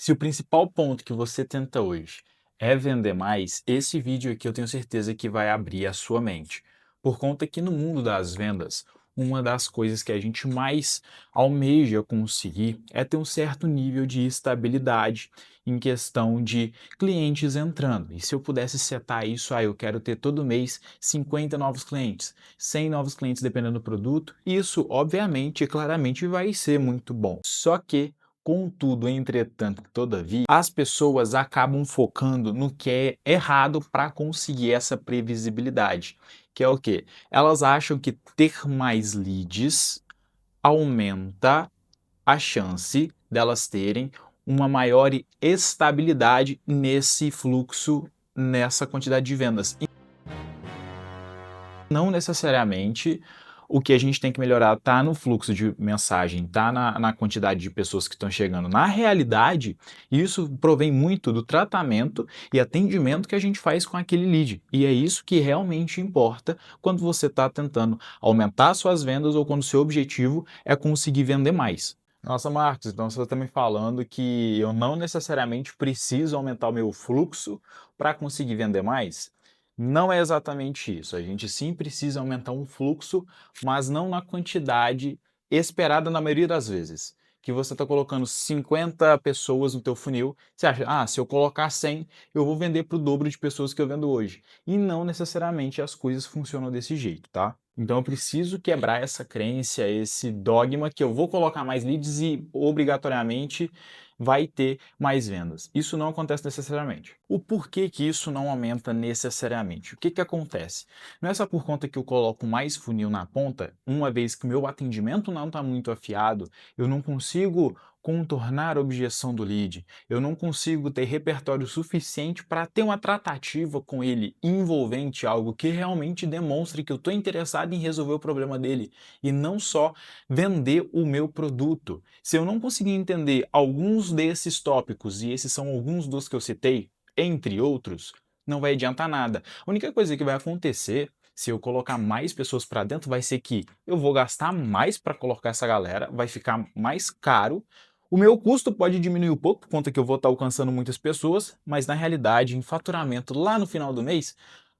Se o principal ponto que você tenta hoje é vender mais, esse vídeo aqui eu tenho certeza que vai abrir a sua mente. Por conta que no mundo das vendas, uma das coisas que a gente mais almeja conseguir é ter um certo nível de estabilidade em questão de clientes entrando. E se eu pudesse setar isso, eu quero ter todo mês 50 novos clientes, 100 novos clientes dependendo do produto, isso obviamente e claramente vai ser muito bom. Só que contudo, entretanto, todavia, as pessoas acabam focando no que é errado para conseguir essa previsibilidade, que é o quê? Elas acham que ter mais leads aumenta a chance delas terem uma maior estabilidade nesse fluxo, nessa quantidade de vendas. Não necessariamente o que a gente tem que melhorar está no fluxo de mensagem, está na quantidade de pessoas que estão chegando. Na realidade, isso provém muito do tratamento e atendimento que a gente faz com aquele lead. E é isso que realmente importa quando você está tentando aumentar suas vendas ou quando o seu objetivo é conseguir vender mais. Nossa, Marcos, então você está me falando que eu não necessariamente preciso aumentar o meu fluxo para conseguir vender mais? Não é exatamente isso. A gente sim precisa aumentar um fluxo, mas não na quantidade esperada na maioria das vezes. Que você está colocando 50 pessoas no teu funil, você acha, se eu colocar 100, eu vou vender para o dobro de pessoas que eu vendo hoje. E não necessariamente as coisas funcionam desse jeito, tá? Então eu preciso quebrar essa crença, esse dogma que eu vou colocar mais leads e obrigatoriamente vai ter mais vendas. Isso não acontece necessariamente. O porquê que isso não aumenta necessariamente? O que que acontece? Não é só por conta que eu coloco mais funil na ponta, uma vez que o meu atendimento não está muito afiado, eu não consigo contornar a objeção do lead, eu não consigo ter repertório suficiente para ter uma tratativa com ele envolvente, algo que realmente demonstre que eu estou interessado em resolver o problema dele e não só vender o meu produto. Se eu não conseguir entender alguns desses tópicos, e esses são alguns dos que eu citei, entre outros, não vai adiantar nada. A única coisa que vai acontecer se eu colocar mais pessoas para dentro vai ser que eu vou gastar mais para colocar essa galera, vai ficar mais caro. O meu custo pode diminuir um pouco, por conta que eu vou estar alcançando muitas pessoas, mas na realidade, em faturamento lá no final do mês,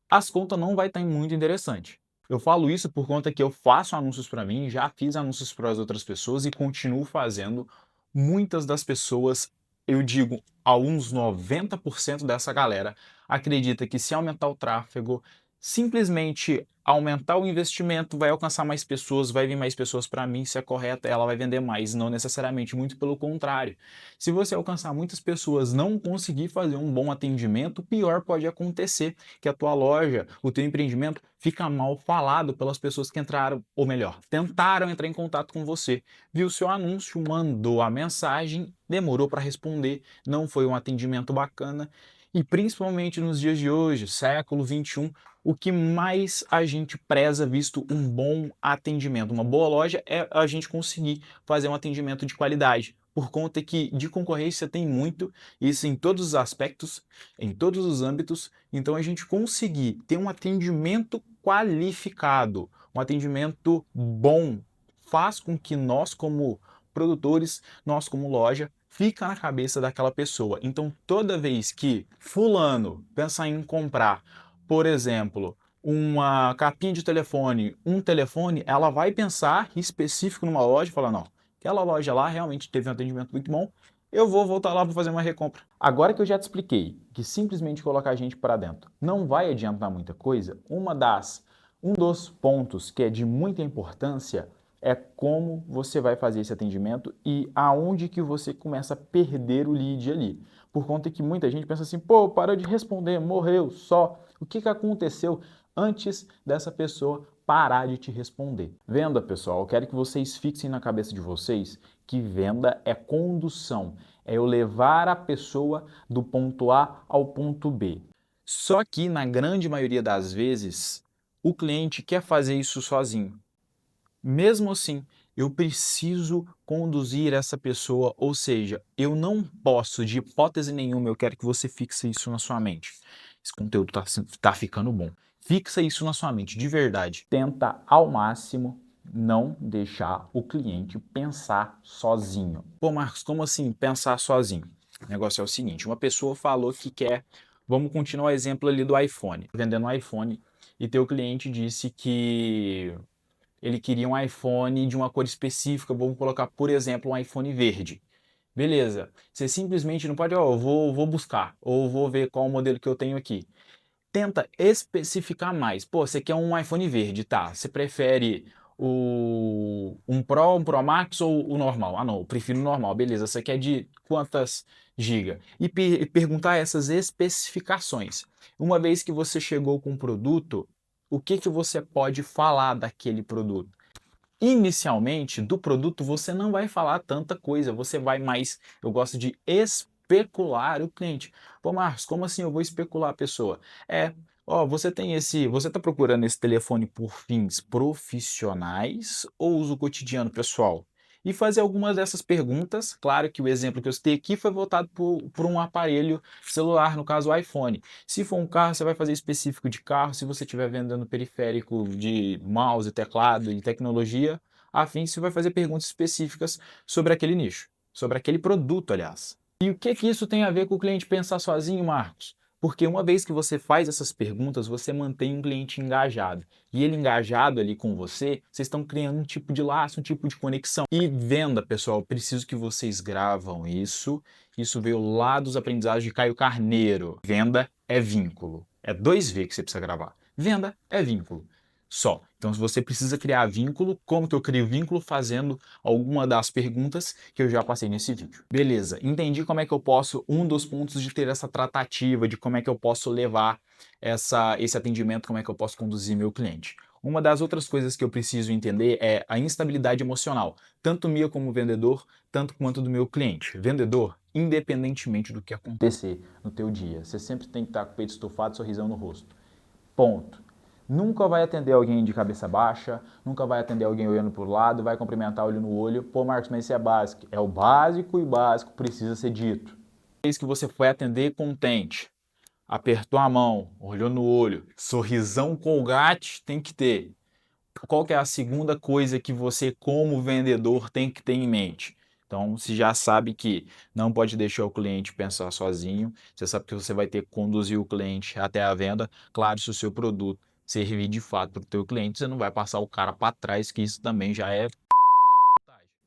as contas não vai estar muito interessante. Eu falo isso por conta que eu faço anúncios para mim, já fiz anúncios para as outras pessoas e continuo fazendo. Muitas das pessoas, eu digo, a uns 90% dessa galera, acredita que se aumentar o tráfego, simplesmente aumentar o investimento, vai alcançar mais pessoas, vai vir mais pessoas para mim, se é correto, ela vai vender mais, não necessariamente, muito pelo contrário. Se você alcançar muitas pessoas, não conseguir fazer um bom atendimento, o pior pode acontecer, que a tua loja, o teu empreendimento fica mal falado pelas pessoas que entraram, ou melhor, tentaram entrar em contato com você. Viu seu anúncio, mandou a mensagem, demorou para responder, não foi um atendimento bacana. E principalmente nos dias de hoje, século 21, o que mais a gente preza visto um bom atendimento, uma boa loja, é a gente conseguir fazer um atendimento de qualidade. Por conta que de concorrência tem muito, isso em todos os aspectos, em todos os âmbitos, então a gente conseguir ter um atendimento qualificado, um atendimento bom, faz com que nós como produtores, nós como loja, fica na cabeça daquela pessoa. Então toda vez que fulano pensar em comprar, por exemplo, uma capinha de telefone, um telefone, ela vai pensar específico numa loja e falar, não, aquela loja lá realmente teve um atendimento muito bom, eu vou voltar lá para fazer uma recompra. Agora que eu já te expliquei que simplesmente colocar a gente para dentro não vai adiantar muita coisa, um dos pontos que é de muita importância é como você vai fazer esse atendimento e aonde que você começa a perder o lead ali. Por conta que muita gente pensa assim, pô, parou de responder, morreu, só. O que que aconteceu antes dessa pessoa parar de te responder? Venda, pessoal, eu quero que vocês fixem na cabeça de vocês que venda é condução, é eu levar a pessoa do ponto A ao ponto B. Só que, na grande maioria das vezes, o cliente quer fazer isso sozinho. Mesmo assim, eu preciso conduzir essa pessoa, ou seja, eu não posso, de hipótese nenhuma, eu quero que você fixe isso na sua mente. Esse conteúdo tá ficando bom. Fixa isso na sua mente, de verdade. Tenta ao máximo não deixar o cliente pensar sozinho. Pô, Marcos, como assim pensar sozinho? O negócio é o seguinte, uma pessoa falou que quer, vamos continuar o exemplo ali do iPhone, vendendo um iPhone, e teu cliente disse que ele queria um iPhone de uma cor específica, vamos colocar, por exemplo, um iPhone verde. Beleza, você simplesmente não pode, ó, eu vou buscar, ou vou ver qual o modelo que eu tenho aqui. Tenta especificar mais. Pô, você quer um iPhone verde, tá? Você prefere um Pro, um Pro Max ou o normal? Ah, não, eu prefiro o normal. Beleza, você quer de quantas gigas? E perguntar essas especificações. Uma vez que você chegou com o produto, o que que você pode falar daquele produto? Inicialmente, do produto você não vai falar tanta coisa, você vai mais, eu gosto de especular o cliente. Pô, Marcos, como assim eu vou especular a pessoa? Ó, você está procurando esse telefone por fins profissionais ou uso cotidiano pessoal? E fazer algumas dessas perguntas, claro que o exemplo que eu citei aqui foi voltado por um aparelho celular, no caso o iPhone. Se for um carro, você vai fazer específico de carro. Se você estiver vendendo periférico de mouse, teclado e tecnologia, afim, você vai fazer perguntas específicas sobre aquele nicho, sobre aquele produto, aliás. E o que que isso tem a ver com o cliente pensar sozinho, Marcos? Porque uma vez que você faz essas perguntas, você mantém um cliente engajado. E ele engajado ali com você, vocês estão criando um tipo de laço, um tipo de conexão. E venda, pessoal, preciso que vocês gravam isso. Isso veio lá dos aprendizados de Caio Carneiro. Venda é vínculo. É 2V que você precisa gravar. Venda é vínculo. Só. Então, se você precisa criar vínculo, como que eu crio vínculo? Fazendo alguma das perguntas que eu já passei nesse vídeo. Beleza, entendi como é que eu posso, um dos pontos de ter essa tratativa, de como é que eu posso levar esse atendimento, como é que eu posso conduzir meu cliente. Uma das outras coisas que eu preciso entender é a instabilidade emocional, tanto minha como vendedor, tanto quanto do meu cliente. Vendedor, independentemente do que acontecer no teu dia, você sempre tem que estar com o peito estufado, sorrisão no rosto. Ponto. Nunca vai atender alguém de cabeça baixa, nunca vai atender alguém olhando para o lado, vai cumprimentar olho no olho. Pô, Marcos, mas isso é básico. É o básico e o básico precisa ser dito. Vez que você foi atender contente, apertou a mão, olhou no olho, sorrisão Colgate tem que ter. Qual que é a segunda coisa que você, como vendedor, tem que ter em mente? Então, você já sabe que não pode deixar o cliente pensar sozinho, você sabe que você vai ter que conduzir o cliente até a venda. Claro, se o seu produto servir de fato para o teu cliente, você não vai passar o cara para trás, que isso também já é.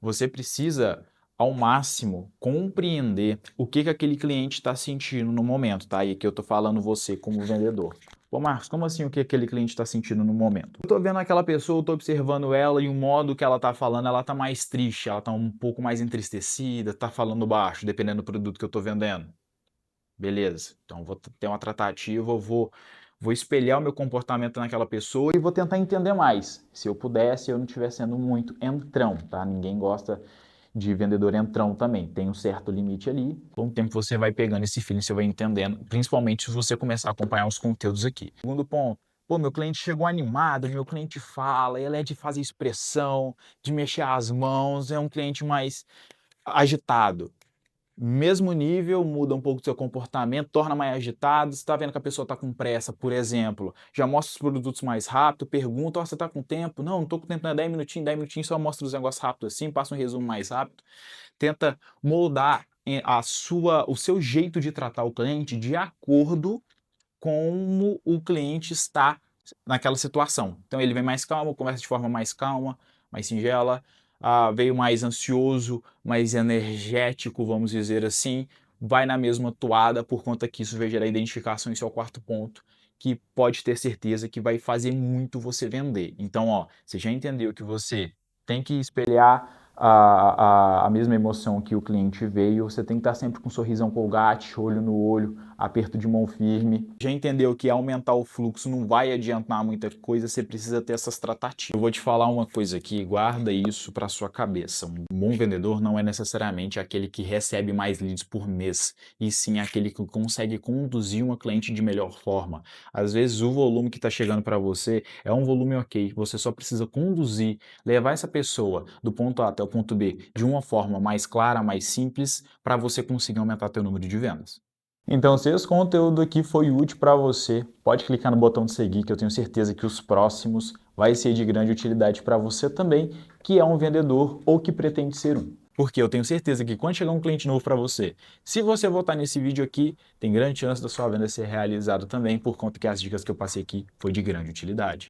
Você precisa, ao máximo, compreender o que que aquele cliente está sentindo no momento, tá? E aqui eu estou falando você como vendedor. Pô, Marcos, como assim o que aquele cliente está sentindo no momento? Eu tô vendo aquela pessoa, eu tô observando ela e o modo que ela tá falando, ela tá mais triste, ela tá um pouco mais entristecida, tá falando baixo, dependendo do produto que eu tô vendendo. Beleza, então vou ter uma tratativa, vou espelhar o meu comportamento naquela pessoa e vou tentar entender mais. Se eu pudesse, eu não estiver sendo muito entrão, tá? Ninguém gosta de vendedor entrão também. Tem um certo limite ali. Com o tempo você vai pegando esse feeling, você vai entendendo, principalmente se você começar a acompanhar os conteúdos aqui. Segundo ponto, pô, meu cliente chegou animado, meu cliente fala, ele é de fazer expressão, de mexer as mãos, é um cliente mais agitado. Mesmo nível, muda um pouco do seu comportamento, torna mais agitado. Você está vendo que a pessoa está com pressa, por exemplo, já mostra os produtos mais rápido, pergunta, oh, você está com tempo? Não estou com tempo, não é 10 minutinhos, só mostra os negócios rápido assim, passa um resumo mais rápido. Tenta moldar o seu jeito de tratar o cliente de acordo com como o cliente está naquela situação. Então ele vem mais calmo, conversa de forma mais calma, mais singela, veio mais ansioso, mais energético, vamos dizer assim, vai na mesma toada, por conta que isso vai gerar identificação, esse é o quarto ponto, que pode ter certeza que vai fazer muito você vender. Então, ó, você já entendeu que você tem que espelhar a mesma emoção que o cliente veio, você tem que estar sempre com um sorrisão Colgate, olho no olho, aperto de mão firme. Já entendeu que aumentar o fluxo não vai adiantar muita coisa, você precisa ter essas tratativas. Eu vou te falar uma coisa aqui, guarda isso para sua cabeça. Um bom vendedor não é necessariamente aquele que recebe mais leads por mês, e sim aquele que consegue conduzir uma cliente de melhor forma. Às vezes o volume que está chegando para você é um volume ok, você só precisa conduzir, levar essa pessoa do ponto A até o ponto B de uma forma mais clara, mais simples, para você conseguir aumentar seu número de vendas. Então, se esse conteúdo aqui foi útil para você, pode clicar no botão de seguir, que eu tenho certeza que os próximos vai ser de grande utilidade para você também, que é um vendedor ou que pretende ser um. Porque eu tenho certeza que quando chegar um cliente novo para você, se você voltar nesse vídeo aqui, tem grande chance da sua venda ser realizada também, por conta que as dicas que eu passei aqui foi de grande utilidade.